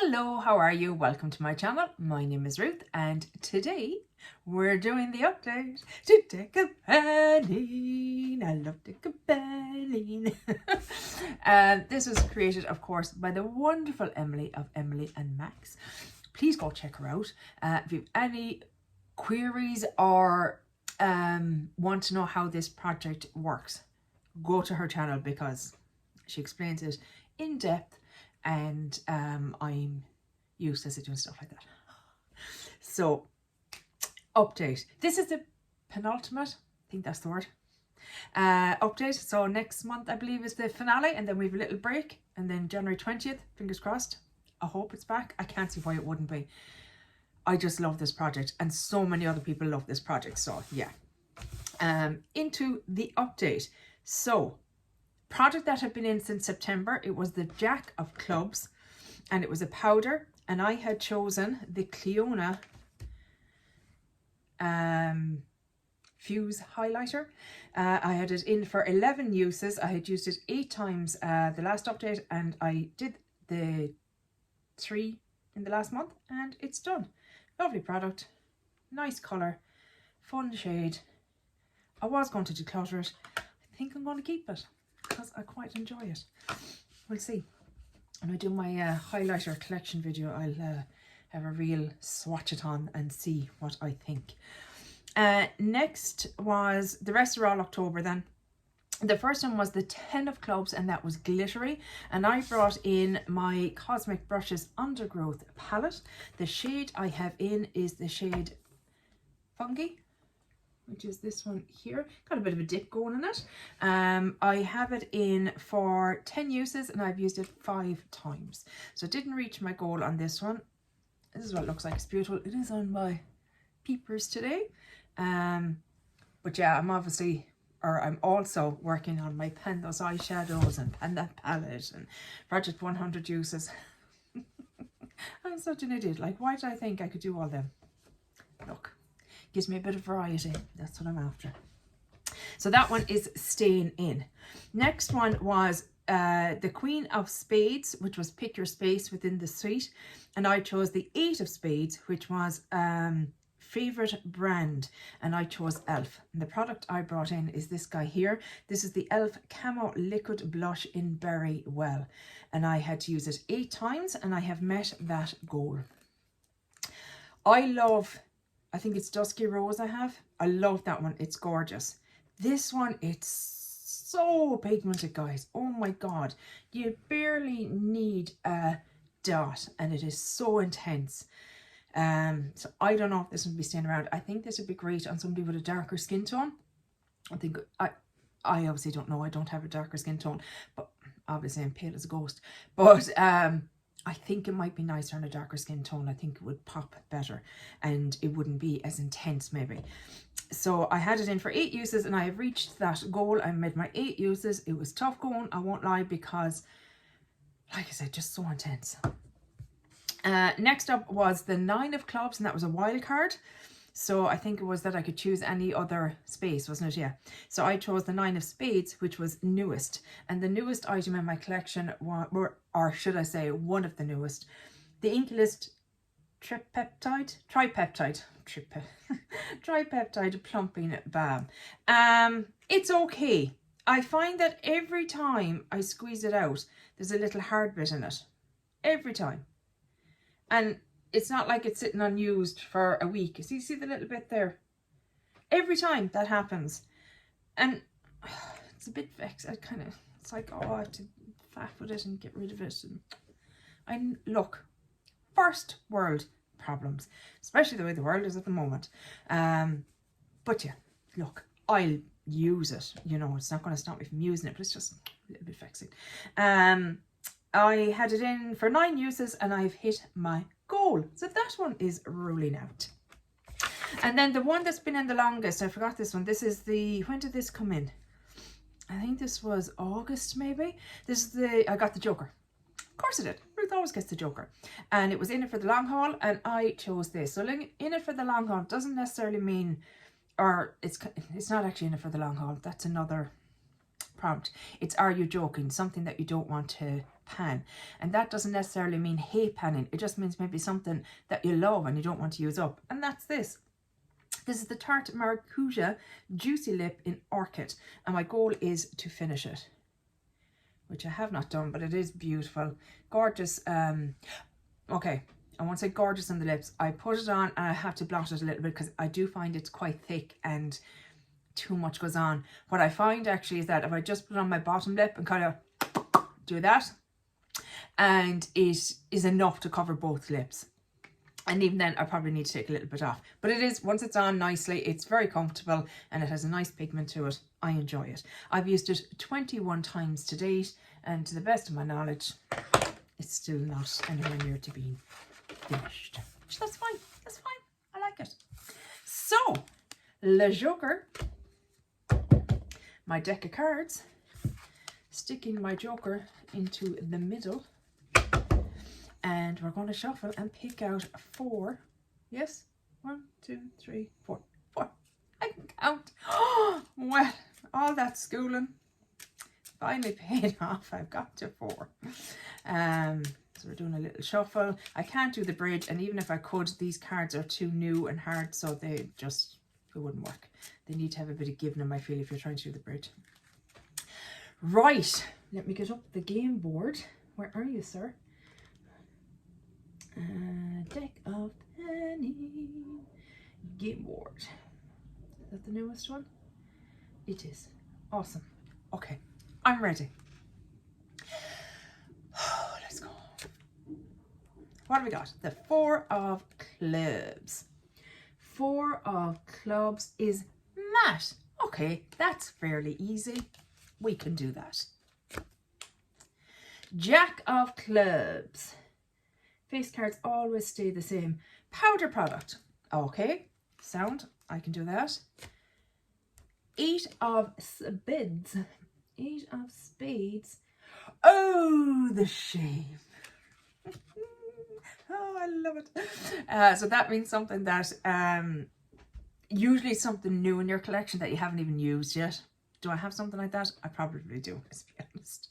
Hello, how are you? Welcome to my channel. My name is Ruth and today we're doing the update to Decapelline. I love Decapelline. This was created, of course, by the wonderful Emily of Emily and Max. Please go check her out. If you have any queries or want to know how this project works, go to her channel because she explains it in depth. And I'm useless at doing stuff like that. So, update. This is the penultimate, I think that's the word, update. So next month, I believe, is the finale. And then we have a little break. And then January 20th, fingers crossed. I hope it's back. I can't see why it wouldn't be. I just love this project. And so many other people love this project. So, yeah. Into the update. So, project that had been in since September, it was the Jack of Clubs and it was a powder, and I had chosen the Clionadh Fuse Highlighter. I had it in for 11 uses. I had used it 8 times the last update, and I did the 3 in the last month, and it's done. Lovely product, nice colour, fun shade. I was going to declutter it. I think I'm going to keep it because I quite enjoy it. We'll see. When I do my highlighter collection video, I'll have a real swatch it on and see what I think. Next was, the rest are all October then. The first one was the 10 of Clubs, and that was glittery. And I brought in my Cosmic Brushes Undergrowth palette. The shade I have in is the shade Fungi, which is this one here. Got a bit of a dip going in it. I have it in for 10 uses and I've used it 5 times. So it didn't reach my goal on this one. This is what it looks like. It's beautiful. It is on my peepers today. But yeah, I'm also working on my Pendos eyeshadows and Panda palette and Project 100 uses. I'm such an idiot. Like, why did I think I could do all them? Look. Gives me a bit of variety. That's what I'm after. So that one is staying in. Next one was the Queen of Spades, which was pick your space within the suite. And I chose the 8 of Spades, which was favorite brand. And I chose e.l.f. And the product I brought in is this guy here. This is the e.l.f. Camo Liquid Blush in Berry Well. And I had to use it 8 times and I have met that goal. I think it's Dusky Rose I have. I love that one. It's gorgeous. This one, it's so pigmented, guys. Oh my God. You barely need a dot and it is so intense. So I don't know if this would be staying around. I think this would be great on somebody with a darker skin tone. I obviously don't know. I don't have a darker skin tone, but obviously I'm pale as a ghost. But I think it might be nicer on a darker skin tone. I think it would pop better and it wouldn't be as intense maybe. So I had it in for 8 uses and I have reached that goal. I made my 8 uses. It was tough going, I won't lie, because like I said, just so intense. Next up was the 9 of Clubs, and that was a wild card. So I think it was that I could choose any other space, wasn't it? Yeah. So I chose the 9 of Spades, which was newest. And the newest item in my collection, or should I say one of the newest, the Inklist Tripeptide Plumping Balm. It's okay. I find that every time I squeeze it out, there's a little hard bit in it. Every time. And it's not like it's sitting unused for a week. See the little bit there? Every time that happens. And it's a bit vexed. It's like, oh, I have to faff with it and get rid of it. And look, first world problems, especially the way the world is at the moment. But yeah, look, I'll use it. You know, it's not going to stop me from using it, but it's just a little bit vexing. I had it in for 9 uses and I've hit my goal. So that one is ruling out. And then the one that's been in the longest, I forgot this one. This is when did this come in? I think this was August maybe. I got the Joker. Of course I did. Ruth always gets the Joker. And it was in it for the long haul and I chose this. So in it for the long haul doesn't necessarily mean, or it's not actually in it for the long haul. That's another prompt. It's are you joking? Something that you don't want to pan. And that doesn't necessarily mean hate panning. It just means maybe something that you love and you don't want to use up. And that's this. This is the Tarte Maracuja Juicy Lip in Orchid. And my goal is to finish it, which I have not done, but it is beautiful. Gorgeous. Okay, I won't say gorgeous on the lips. I put it on and I have to blot it a little bit because I do find it's quite thick and too much goes on. What I find actually is that if I just put it on my bottom lip and kind of do that, and it is enough to cover both lips. And even then, I probably need to take a little bit off. But it is, once it's on nicely, it's very comfortable and it has a nice pigment to it. I enjoy it. I've used it 21 times to date, and to the best of my knowledge, it's still not anywhere near to being finished. Which that's fine. That's fine. I like it. So, Le Joker, my deck of cards, sticking my Joker into the middle. And we're going to shuffle and pick out 4. Yes? 1, 2, 3, 4. 4. I can count. Oh, well, all that schooling finally paid off. I've got to 4. So we're doing a little shuffle. I can't do the bridge, and even if I could, these cards are too new and hard, so it wouldn't work. They need to have a bit of give them, I feel, if you're trying to do the bridge. Right. Let me get up the game board. Where are you, sir? Deck of Penny game board. Is that the newest one? It is. Awesome. Okay, I'm ready. Let's go. What have we got? The 4 of Clubs. 4 of Clubs is matte. Okay, that's fairly easy. We can do that. Jack of Clubs. Face cards always stay the same. Powder product. Okay, sound. I can do that. 8 of Spades. 8 of Spades. Oh, the shame. Oh, I love it. So that means something that usually something new in your collection that you haven't even used yet. Do I have something like that? I probably do, let's be honest.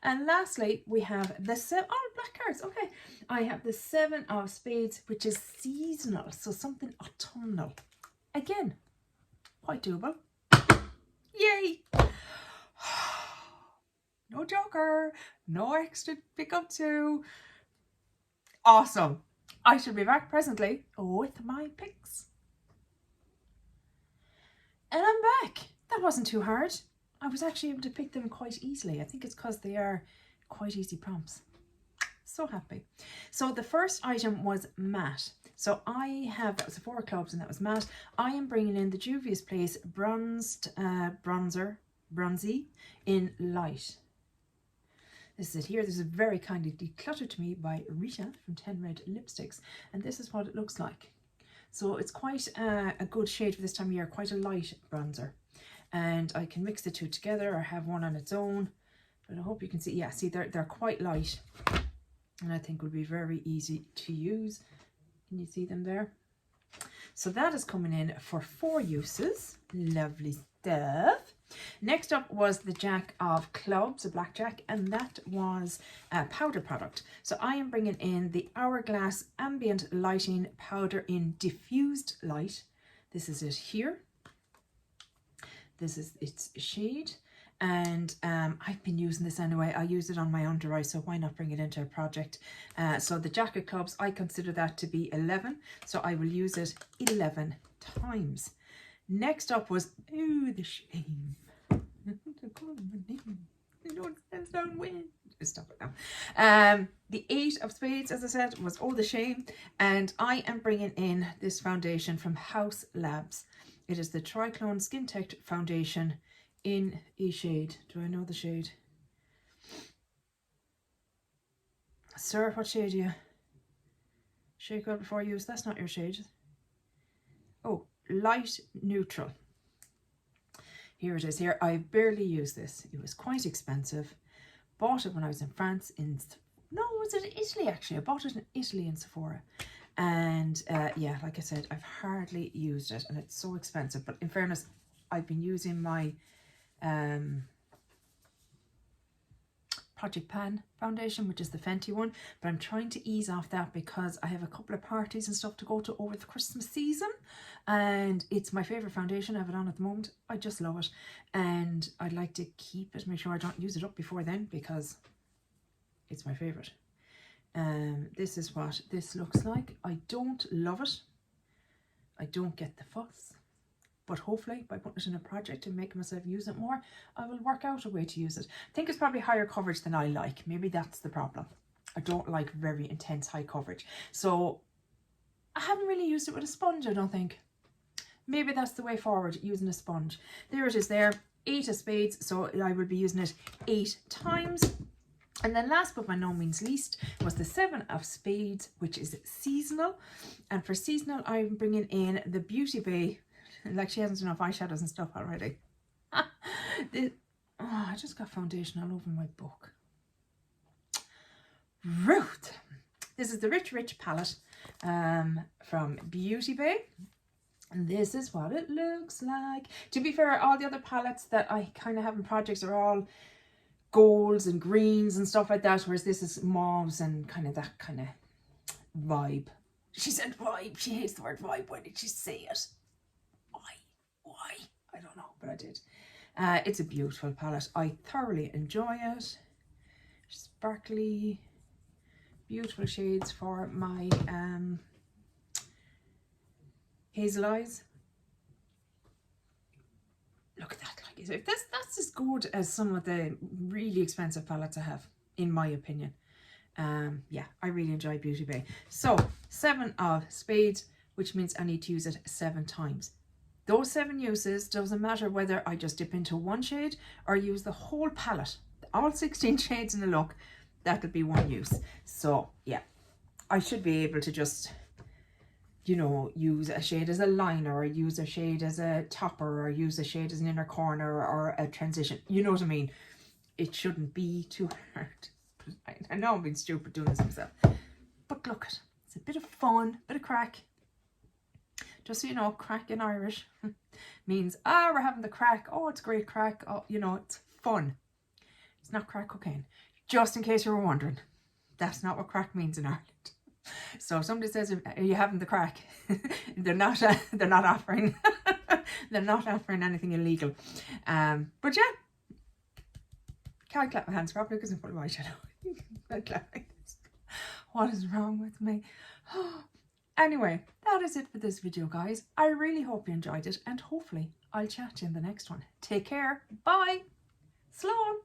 And lastly, we have the 7, oh, black cards, okay. I have the 7 of Spades, which is seasonal, so something autumnal. Again, quite doable. Yay! No Joker, no extra pick up 2. Awesome. I should be back presently with my picks. And I'm back. That wasn't too hard. I was actually able to pick them quite easily. I think it's because they are quite easy prompts. So happy. So the first item was matte. So I have, that was the 4 of Clubs and that was matte. I am bringing in the Juvia's Place Bronzy in Light. This is it here. This is very kindly decluttered to me by Rita from 10 Red Lipsticks. And this is what it looks like. So it's quite a good shade for this time of year, quite a light bronzer. And I can mix the 2 together or have one on its own. But I hope you can see, yeah, see they're quite light. And I think will be very easy to use. Can you see them there? So that is coming in for 4 uses. Lovely stuff. Next up was the Jack of Clubs, a blackjack, and that was a powder product. So I am bringing in the Hourglass Ambient Lighting Powder in Diffused Light. This is it here. This is its shade. And I've been using this anyway. I use it on my under eye, so why not bring it into a project? So the Jack of Clubs, I consider that to be 11. So I will use it 11 times. Next up was, oh, the shame. Stop it now. The 8 of Spades, as I said, was Oh, the Shame. And I am bringing in this foundation from Haus Labs. It is the Triclone Skin Tech Foundation in a shade. Do I know the shade? Sir, what shade are you? Shake well before use. That's not your shade. Oh, light neutral. Here it is here. I barely use this. It was quite expensive. Bought it when I was in France was it Italy actually? I bought it in Italy in Sephora. And yeah, like I said, I've hardly used it and it's so expensive. But in fairness, I've been using my Project Pan foundation, which is the Fenty one, but I'm trying to ease off that because I have a couple of parties and stuff to go to over the Christmas season, and it's my favourite foundation. I have it on at the moment. I just love it, and I'd like to keep it, make sure I don't use it up before then, because it's my favourite. This is what this looks like. I don't love it. I don't get the fuss. But hopefully by putting it in a project and making myself use it more, I will work out a way to use it. I think it's probably higher coverage than I like. Maybe that's the problem. I don't like very intense high coverage. So I haven't really used it with a sponge, I don't think. Maybe that's the way forward, using a sponge. There it is there, 8 of spades. So I will be using it 8 times. And then last but by no means least was the 7 of spades, which is seasonal. And for seasonal, I'm bringing in the Beauty Bay. Like, she hasn't enough eyeshadows and stuff already. I just got foundation all over my book. Ruth. This is the Rich Rich palette from Beauty Bay. And this is what it looks like. To be fair, all the other palettes that I kind of have in projects are all golds and greens and stuff like that, whereas this is mauves and kind of that kind of vibe. She said vibe. She hates the word vibe. Why did she say it? Why? I don't know, but I did. It's a beautiful palette. I thoroughly enjoy it. Sparkly, beautiful shades for my hazel eyes. Look at that. Like, that's as good as some of the really expensive palettes I have, in my opinion. Yeah, I really enjoy Beauty Bay. So 7 of spades, which means I need to use it 7 times. Those 7 uses, doesn't matter whether I just dip into one shade or use the whole palette, all 16 shades in a look, that'll be 1 use. So yeah, I should be able to just, you know, use a shade as a liner, or use a shade as a topper, or use a shade as an inner corner, or a transition. You know what I mean? It shouldn't be too hard. I know I'm being stupid doing this myself, but look, it's a bit of fun, bit of crack. Just so you know, crack in Irish means, we're having the crack. Oh, it's great crack. Oh, you know, it's fun. It's not crack cocaine. Just in case you were wondering, that's not what crack means in Ireland. So if somebody says, are you having the crack? they're not offering, they're not offering anything illegal. But yeah, can't clap my hands properly because I'm full of eyeshadow. Can't clap like this. What is wrong with me? Anyway, that is it for this video, guys. I really hope you enjoyed it, and hopefully I'll chat to you in the next one. Take care. Bye. Slán.